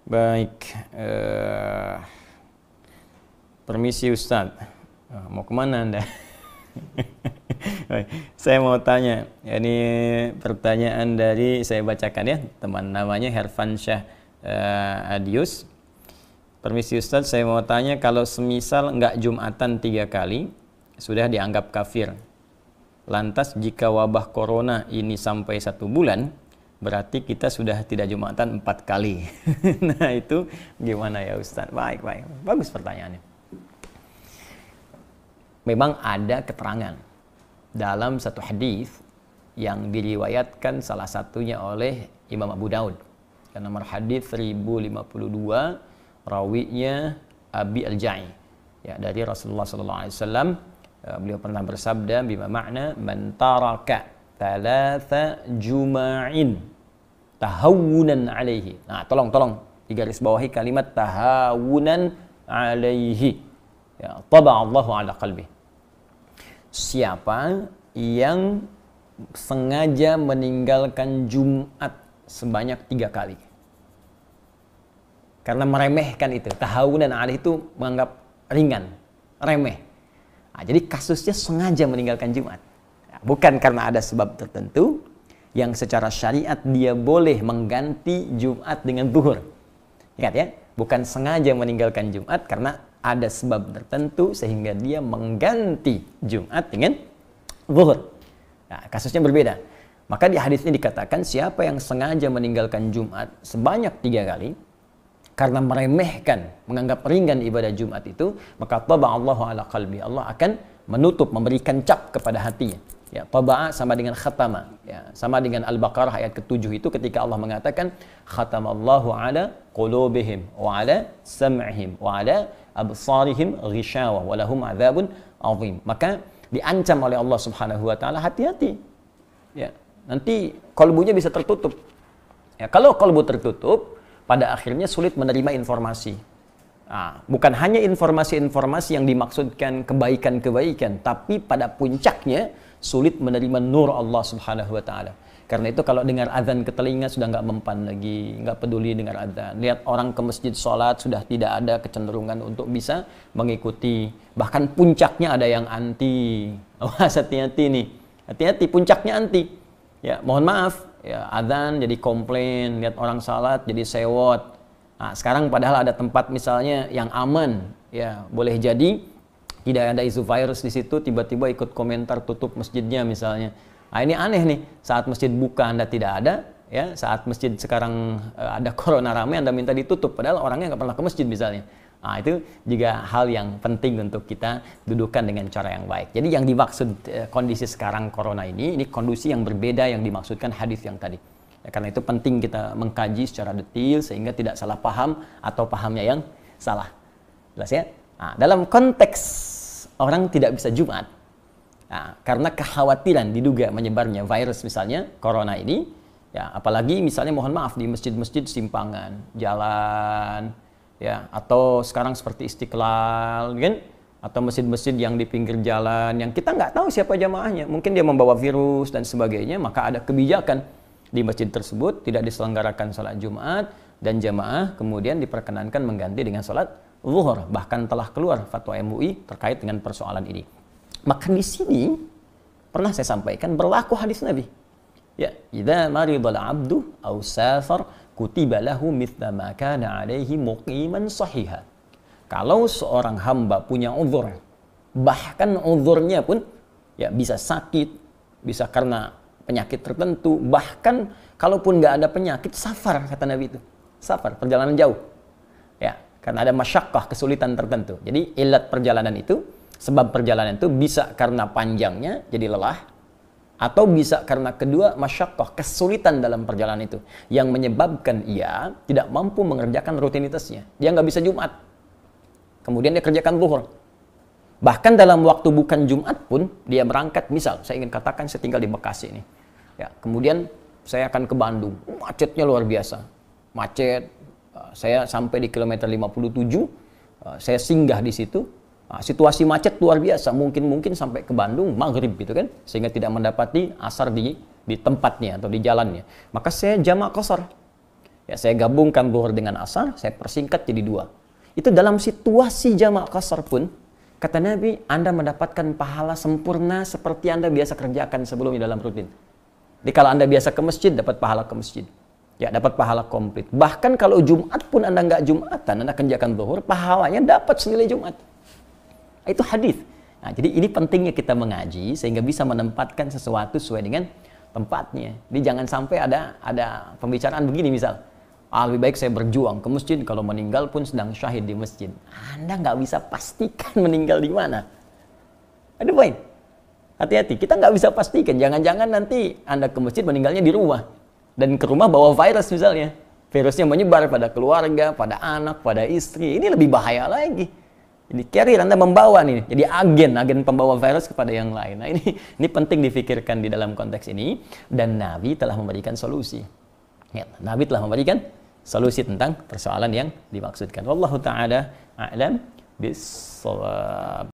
Baik, permisi Ustadz, mau kemana Anda? Saya mau tanya, ini pertanyaan dari, saya bacakan ya, teman namanya Herfansyah Adius. Permisi Ustadz, saya mau tanya, kalau semisal nggak Jumatan 3 kali, sudah dianggap kafir. Lantas jika wabah corona ini sampai 1 bulan, berarti kita sudah tidak Jumatan 4 kali. Nah itu gimana ya Ustadz? Baik, bagus pertanyaannya. Memang ada keterangan dalam satu hadis yang diriwayatkan salah satunya oleh Imam Abu Daud. Nomor hadis 1052, rawinya Abi Al-Ja'i. Ya, dari Rasulullah SAW, beliau pernah bersabda, bima makna man taraka thalatha juma'in tahawunan alaihi. Nah, tolong digaris bawahi kalimat tahawunan alaihi. Ya, taba'allahu ala qalbi. Siapa yang sengaja meninggalkan Jumat sebanyak 3 kali karena meremehkan itu, tahawunan alaihi itu menganggap ringan, remeh. Nah, jadi kasusnya sengaja meninggalkan Jumat. Bukan karena ada sebab tertentu yang secara syariat dia boleh mengganti Jumat dengan zuhur. Ingat ya, bukan sengaja meninggalkan Jumat karena ada sebab tertentu sehingga dia mengganti Jumat dengan zuhur. Nah, kasusnya berbeda. Maka di hadis ini dikatakan siapa yang sengaja meninggalkan Jumat sebanyak 3 kali karena meremehkan, menganggap ringan ibadah Jumat itu, maka taba'allahu ala qalbi. Allah akan menutup, memberikan cap kepada hatinya. Ya, taba'a sama dengan khatama. Ya, sama dengan Al-Baqarah ayat ke-7 itu ketika Allah mengatakan khatamallahu ala qulubihim wa ala sam'ihim wa ala absarihim ghishawa wa lahum adzabun azim. Maka diancam oleh Allah Subhanahu wa taala, hati-hati. Ya, nanti kalbunya bisa tertutup. Ya, kalau kalbu tertutup, pada akhirnya sulit menerima informasi. Nah, bukan hanya informasi-informasi yang dimaksudkan kebaikan-kebaikan, tapi pada puncaknya sulit menerima nur Allah Subhanahu wa taala. Karena itu kalau dengar azan ke telinga sudah nggak mempan lagi, nggak peduli dengar azan. Lihat orang ke masjid sholat sudah tidak ada kecenderungan untuk bisa mengikuti. Bahkan puncaknya ada yang anti. Awas, hati-hati nih. Hati-hati, puncaknya anti. Ya, mohon maaf, ya, azan jadi komplain, lihat orang sholat jadi sewot. Nah, sekarang padahal ada tempat misalnya yang aman, ya boleh jadi tidak ada isu virus di situ, tiba-tiba ikut komentar tutup masjidnya misalnya. Nah, ini aneh nih, saat masjid buka Anda tidak ada, ya saat masjid sekarang ada corona ramai Anda minta ditutup, padahal orangnya nggak pernah ke masjid misalnya. Nah, itu juga hal yang penting untuk kita dudukkan dengan cara yang baik. Jadi yang dimaksud kondisi sekarang corona ini kondisi yang berbeda yang dimaksudkan hadis yang tadi. Ya, karena itu penting kita mengkaji secara detail sehingga tidak salah paham atau pahamnya yang salah. Jelas ya? Nah, dalam konteks orang tidak bisa Jumat, nah, karena kekhawatiran diduga menyebarnya virus misalnya corona ini, ya apalagi misalnya mohon maaf di masjid-masjid simpangan, jalan, ya atau sekarang seperti Istiqlal, kan? Atau masjid-masjid yang di pinggir jalan yang kita nggak tahu siapa jamaahnya, mungkin dia membawa virus dan sebagainya, maka ada kebijakan di masjid tersebut tidak diselenggarakan sholat Jumat dan jamaah kemudian diperkenankan mengganti dengan sholat zuhur. Bahkan telah keluar fatwa MUI terkait dengan persoalan ini. Maka di sini pernah saya sampaikan berlaku hadis Nabi. Ya, idza maridal 'abdu aw safar kutiba lahu mithla ma kana 'alaihi muqiman sahiha. Kalau seorang hamba punya uzur, bahkan uzurnya pun ya bisa sakit, bisa karena penyakit tertentu, bahkan kalaupun nggak ada penyakit, safar kata Nabi itu. Safar, perjalanan jauh. Ya, karena ada masyaqqah, kesulitan tertentu. Jadi ilat perjalanan itu, sebab perjalanan itu bisa karena panjangnya jadi lelah, atau bisa karena kedua masyaqqah, kesulitan dalam perjalanan itu yang menyebabkan ia tidak mampu mengerjakan rutinitasnya. Dia nggak bisa Jumat. Kemudian dia kerjakan zuhur. Bahkan dalam waktu bukan Jumat pun dia berangkat, misal saya ingin katakan saya tinggal di Bekasi ini. Ya, kemudian saya akan ke Bandung. Macetnya luar biasa. Macet. Saya sampai di kilometer 57, saya singgah di situ. Nah, situasi macet luar biasa, mungkin sampai ke Bandung maghrib gitu kan, sehingga tidak mendapati asar di tempatnya atau di jalannya. Maka saya jamak qashar. Ya, saya gabungkan zuhur dengan asar, saya persingkat jadi 2. Itu dalam situasi jamak qasar pun, kata Nabi, Anda mendapatkan pahala sempurna seperti Anda biasa kerjakan sebelumnya dalam rutin. Jadi kalau Anda biasa ke masjid, dapat pahala ke masjid. Ya, dapat pahala komplit. Bahkan kalau Jumat pun Anda nggak Jumatan, Anda kerjakan zuhur, pahalanya dapat senilai Jumat. Itu hadis. Nah, jadi ini pentingnya kita mengaji sehingga bisa menempatkan sesuatu sesuai dengan tempatnya. Jadi jangan sampai ada pembicaraan begini misal. Lebih baik saya berjuang ke masjid kalau meninggal pun sedang syahid di masjid. Anda nggak bisa pastikan meninggal di mana. Ada poin. Hati-hati, kita nggak bisa pastikan. Jangan-jangan nanti Anda ke masjid meninggalnya di rumah. Dan ke rumah bawa virus misalnya. Virusnya menyebar pada keluarga, pada anak, pada istri. Ini lebih bahaya lagi. Jadi carrier Anda membawa nih. Jadi agen pembawa virus kepada yang lain. Nah ini penting difikirkan di dalam konteks ini. Dan Nabi telah memberikan solusi. Ya, Nabi telah memberikan solusi tentang persoalan yang dimaksudkan. Wallahu ta'ala a'lam bis-shawab.